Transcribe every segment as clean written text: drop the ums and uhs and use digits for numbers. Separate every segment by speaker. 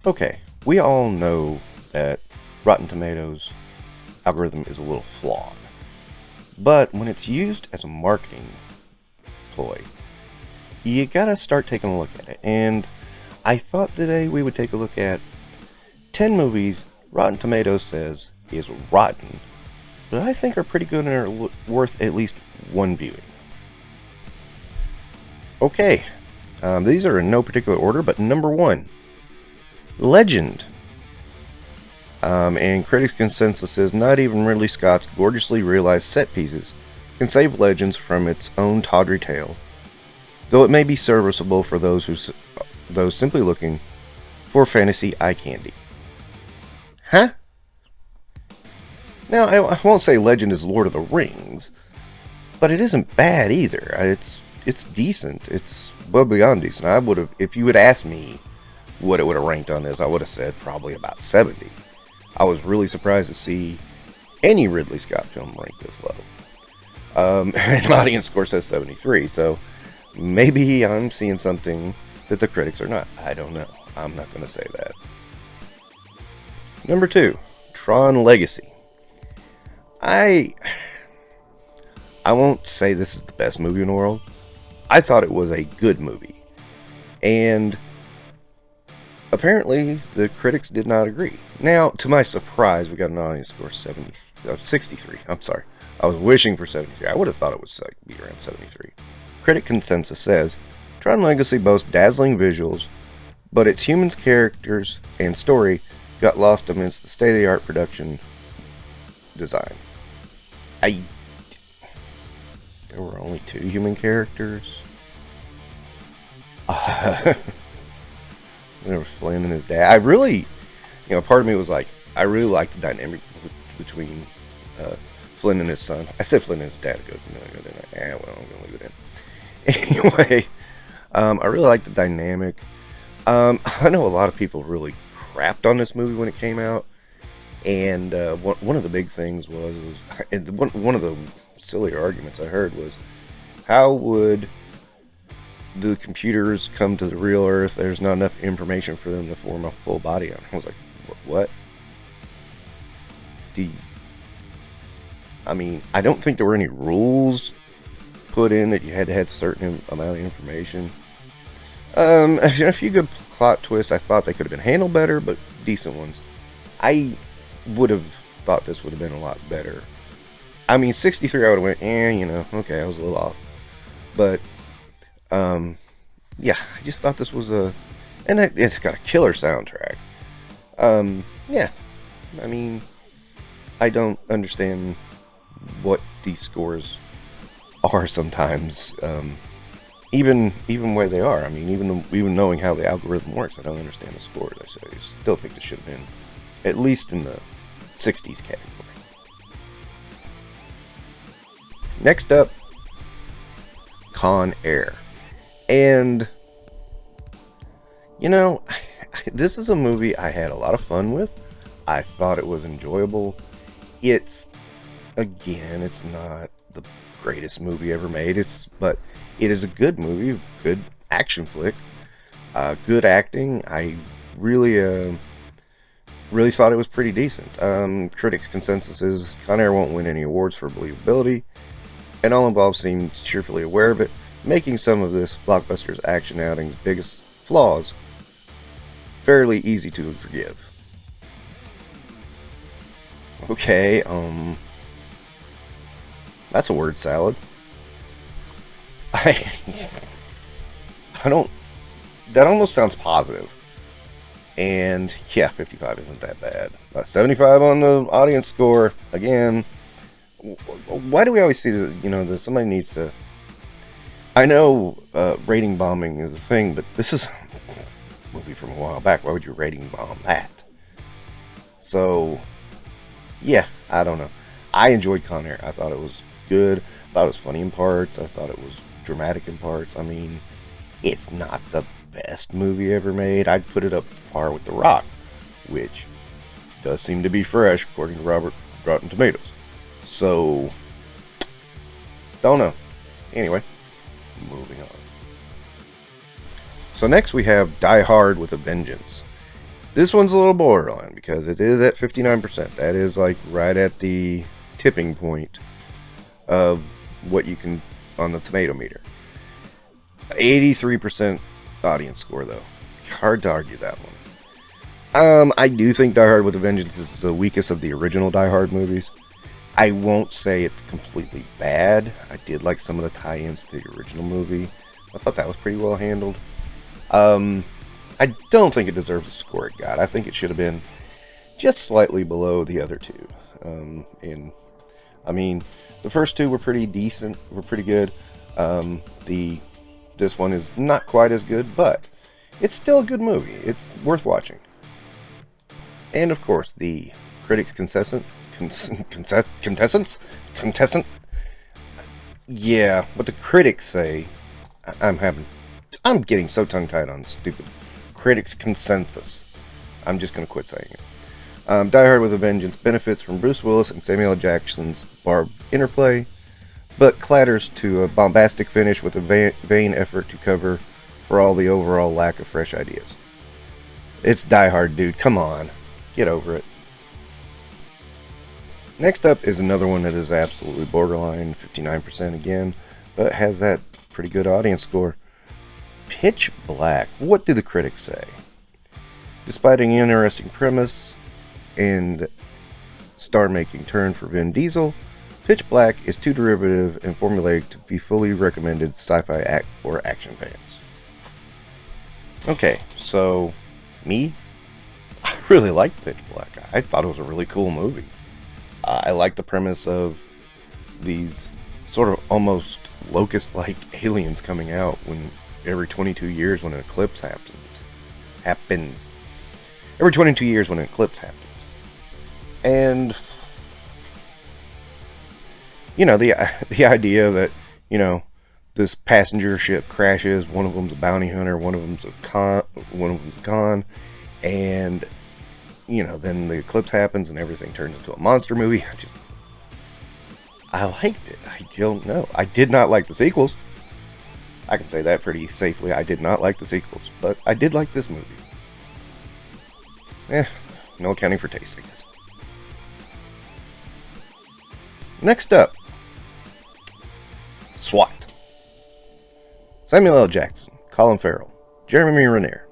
Speaker 1: Okay, we all know that Rotten Tomatoes algorithm is a little flawed. But when it's used as a marketing ploy, you gotta start taking a look at it. And I thought today we would take a look at 10 movies Rotten Tomatoes says is rotten, but I think are pretty good and are worth at least one viewing. Okay, these are in no particular order, but number 1, Legend. And critics' consensus is not even Ridley Scott's gorgeously realized set pieces can save Legends from its own tawdry tale, though it may be serviceable for those simply looking for fantasy eye candy. Huh? Now, I won't say Legend is Lord of the Rings, but it isn't bad either. It's decent. It's well beyond decent. I would have, if you had asked me what it would have ranked on this, I would have said probably about 70. I was really surprised to see any Ridley Scott film ranked this low. An audience score says 73, so maybe I'm seeing something that the critics are not. I don't know. I'm not going to say that. Number 2, Tron Legacy. I won't say this is the best movie in the world. I thought it was a good movie. And apparently, the critics did not agree. Now, to my surprise, we got an audience score 63. I'm sorry. I was wishing for 73. I would have thought it was be around 73. Critic consensus says, Tron Legacy boasts dazzling visuals, but its humans, characters, and story got lost amidst the state-of-the-art production design. There were only 2 human characters. There was Flynn and his dad. I really, part of me was like, I really liked the dynamic between Flynn and his son. I said Flynn and his dad. I'm going to leave it in. Anyway, I really liked the dynamic. I know a lot of people really crapped on this movie when it came out. And one of the big things was one of the silly arguments I heard was, how would the computers come to the real Earth? There's not enough information for them to form a full body on. I was like, what? I don't think there were any rules put in that you had to have a certain amount of information. A few good plot twists. I thought they could have been handled better, but decent ones. I would have thought this would have been a lot better. 63, I would have went, okay, I was a little off. But, yeah, I just thought this was and it's got a killer soundtrack. Yeah, I don't understand what these scores are sometimes, even where they are. Even knowing how the algorithm works, I don't understand the scores. I still think this should have been at least in the 60s category. Next up, Con Air. And, this is a movie I had a lot of fun with. I thought it was enjoyable. It's not the greatest movie ever made. But it is a good movie, good action flick, good acting. I really thought it was pretty decent. Critics' consensus is Con Air won't win any awards for believability, and all involved seem cheerfully aware of it, making some of this blockbuster's action outing's biggest flaws fairly easy to forgive. Okay, that's a word salad. I don't. That almost sounds positive. And yeah, 55 isn't that bad. 75 on the audience score. Again, why do we always see that somebody needs to... I know rating bombing is a thing, but this is a movie from a while back. Why would you rating bomb that? So, yeah, I don't know. I enjoyed Con Air. I thought it was good. I thought it was funny in parts. I thought it was dramatic in parts. It's not the best movie ever made. I'd put it up par with The Rock, which does seem to be fresh according to Rotten Tomatoes. So, don't know. Anyway, moving on. So next we have Die Hard with a Vengeance. This one's a little borderline because it is at 59%. That is like right at the tipping point of what you can on the tomato meter. 83% audience score though. Hard to argue that one. I do think Die Hard with a Vengeance is the weakest of the original Die Hard movies. I won't say it's completely bad. I did like some of the tie-ins to the original movie. I thought that was pretty well handled. I don't think it deserves the score it got. I think it should have been just slightly below the other two. The first two were pretty decent, were pretty good. This one is not quite as good, but it's still a good movie. It's worth watching. And of course, the critics' contestants. Yeah, what the critics say. I'm getting so tongue-tied on stupid critics' consensus. I'm just gonna quit saying it. Die Hard with a Vengeance benefits from Bruce Willis and Samuel L. Jackson's barbed interplay, but clatters to a bombastic finish with a vain effort to cover for all the overall lack of fresh ideas. It's Die Hard, dude. Come on. Get over it. Next up is another one that is absolutely borderline, 59% again, but has that pretty good audience score. Pitch Black. What do the critics say? Despite an interesting premise and star-making turn for Vin Diesel, Pitch Black is too derivative and formulaic to be fully recommended sci-fi or action fans. Okay, so me? I really liked Pitch Black. I thought it was a really cool movie. I like the premise of these sort of almost locust-like aliens coming out when every 22 years when an eclipse happens. Every 22 years when an eclipse happens. And, you know, the idea that, you know, this passenger ship crashes, one of them's a bounty hunter, one of them's a con, and, you know, then the eclipse happens and everything turns into a monster movie. I liked it. I don't know. I did not like the sequels. I can say that pretty safely. I did not like the sequels, but I did like this movie. No accounting for taste, I guess. Next up, SWAT. Samuel L. Jackson, Colin Farrell, Jeremy Renner.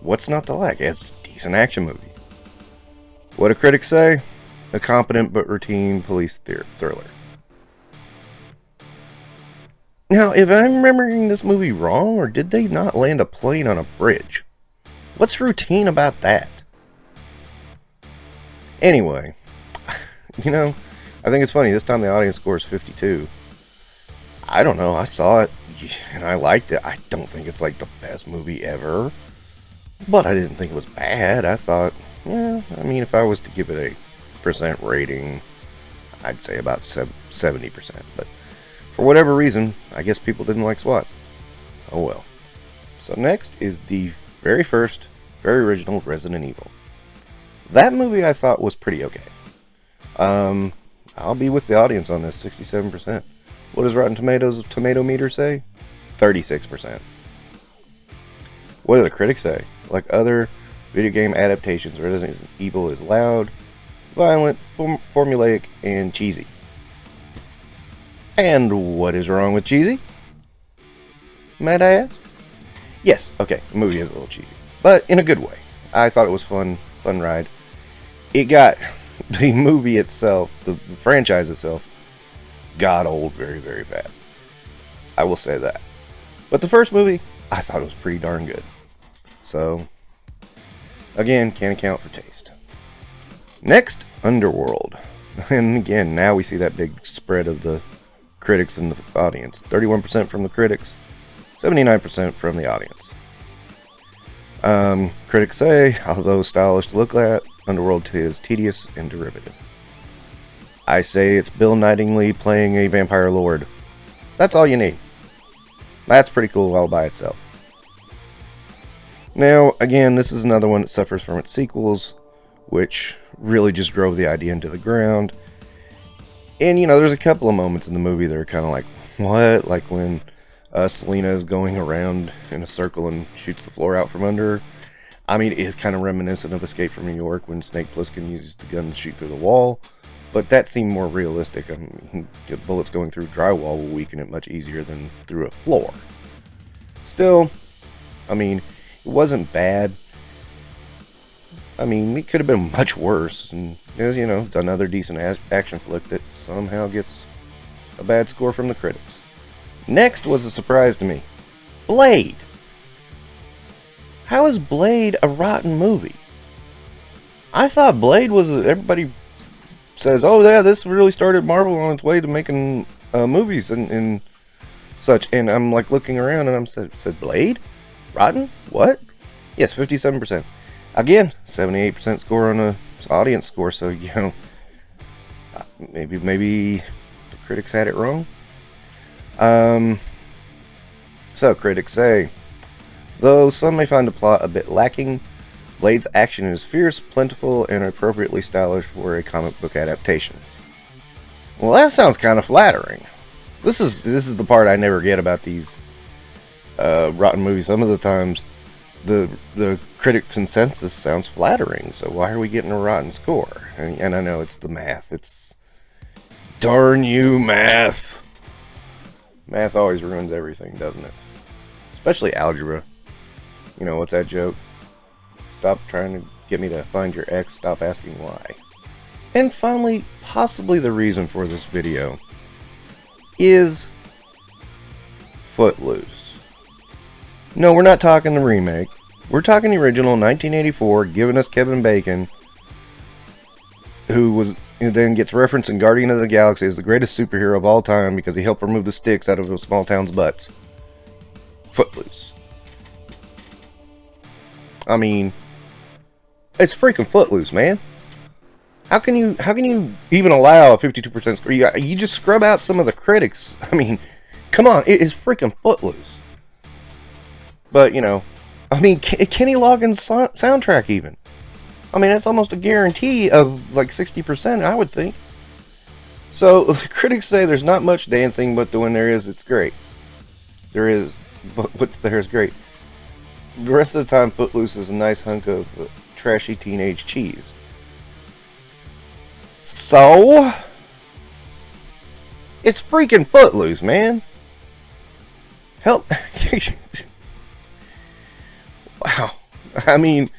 Speaker 1: What's not to like? It's a decent action movie. What do critics say? A competent but routine police thriller. Now, if I'm remembering this movie wrong, or did they not land a plane on a bridge? What's routine about that? Anyway, you know, I think it's funny. This time the audience score is 52. I don't know. I saw it and I liked it. I don't think it's like the best movie ever, but I didn't think it was bad. I thought, yeah, I mean, if I was to give it a percent rating, I'd say about 70%. But for whatever reason, I guess people didn't like SWAT. Oh well. So next is the very first, very original Resident Evil. That movie I thought was pretty okay. I'll be with the audience on this, 67%. What does Rotten Tomatoes tomato meter say? 36%. What do the critics say? Like other video game adaptations, Resident Evil is loud, violent, formulaic, and cheesy. And what is wrong with cheesy? Might I ask? Yes, okay, the movie is a little cheesy, but in a good way. I thought it was fun ride. It got the movie itself, the franchise itself, got old very, very fast. I will say that. But the first movie, I thought it was pretty darn good. So, again, can't account for taste. Next, Underworld. And again, now we see that big spread of the critics and the audience. 31% from the critics, 79% from the audience. Critics say, although stylish to look at, Underworld is tedious and derivative. I say it's Bill Nighy playing a vampire lord. That's all you need. That's pretty cool all by itself. Now, again, this is another one that suffers from its sequels, which really just drove the idea into the ground. And, you know, there's a couple of moments in the movie that are kind of like, what? Like when Selena is going around in a circle and shoots the floor out from under her. I mean, it's kind of reminiscent of Escape from New York when Snake Plissken used the gun to shoot through the wall, but that seemed more realistic. I mean, bullets going through drywall will weaken it much easier than through a floor. Still, I mean, it wasn't bad. I mean, it could have been much worse, and it was, another decent action flick that somehow gets a bad score from the critics. Next was a surprise to me. Blade. How is Blade a rotten movie? I thought Blade was, everybody says, oh yeah, this really started Marvel on its way to making movies and such, and I'm like looking around and I'm said Blade? Rotten? What? Yes, 57%. Again, 78% score on the audience score, so, maybe the critics had it wrong. So critics say, though some may find the plot a bit lacking, Blade's action is fierce, plentiful, and appropriately stylish for a comic book adaptation. Well, that sounds kind of flattering. This is the part I never get about these rotten movies. Some of the times, the critic consensus sounds flattering, so why are we getting a rotten score? And I know it's the math. It's darn you, math. Math always ruins everything, doesn't it? Especially algebra. What's that joke? Stop trying to get me to find your ex, stop asking why. And finally, possibly the reason for this video is Footloose. No, we're not talking the remake. We're talking the original 1984, giving us Kevin Bacon, who then gets referenced in Guardian of the Galaxy as the greatest superhero of all time because he helped remove the sticks out of a small town's butts. Footloose. I mean, it's freaking Footloose, man. How can you even allow a 52% score? You just scrub out some of the critics. I mean, come on, it is freaking Footloose. But, Kenny Loggins' soundtrack even. I mean, that's almost a guarantee of like 60%, I would think. So, the critics say there's not much dancing, but when there is, it's great. There is, but there is great. The rest of the time, Footloose is a nice hunk of trashy teenage cheese. So, it's freaking Footloose, man. Help. Wow. I mean,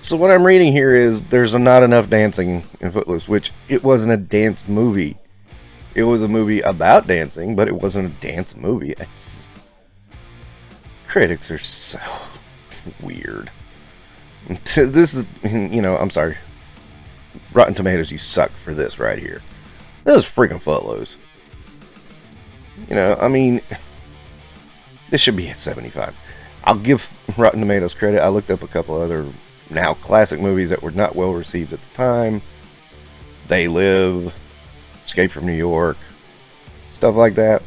Speaker 1: so what I'm reading here is there's not enough dancing in Footloose, which it wasn't a dance movie. It was a movie about dancing, but it wasn't a dance movie. Critics are so weird. This is, I'm sorry. Rotten Tomatoes, you suck for this right here. This is freaking Footloose. I mean, this should be at 75. I'll give Rotten Tomatoes credit. I looked up a couple other now classic movies that were not well received at the time. They Live, Escape from New York, stuff like that.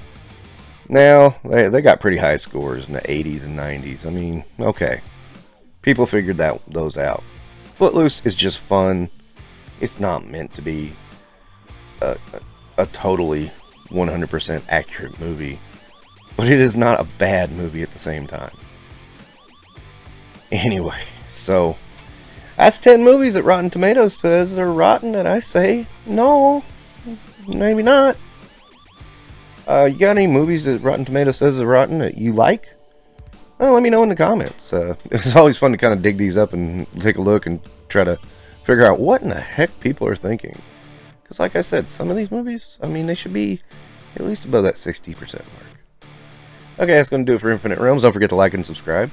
Speaker 1: Now, they got pretty high scores in the 80s and 90s. I mean, okay. People figured those out. Footloose is just fun. It's not meant to be a totally 100% accurate movie. But it is not a bad movie at the same time. Anyway, so that's 10 movies that Rotten Tomatoes says are rotten, and I say, no, maybe not. You got any movies that Rotten Tomatoes says are rotten that you like? Well, let me know in the comments. It's always fun to kind of dig these up and take a look and try to figure out what in the heck people are thinking. Because like I said, some of these movies, I mean, they should be at least above that 60% mark. Okay, that's going to do it for Infinite Realms. Don't forget to like and subscribe.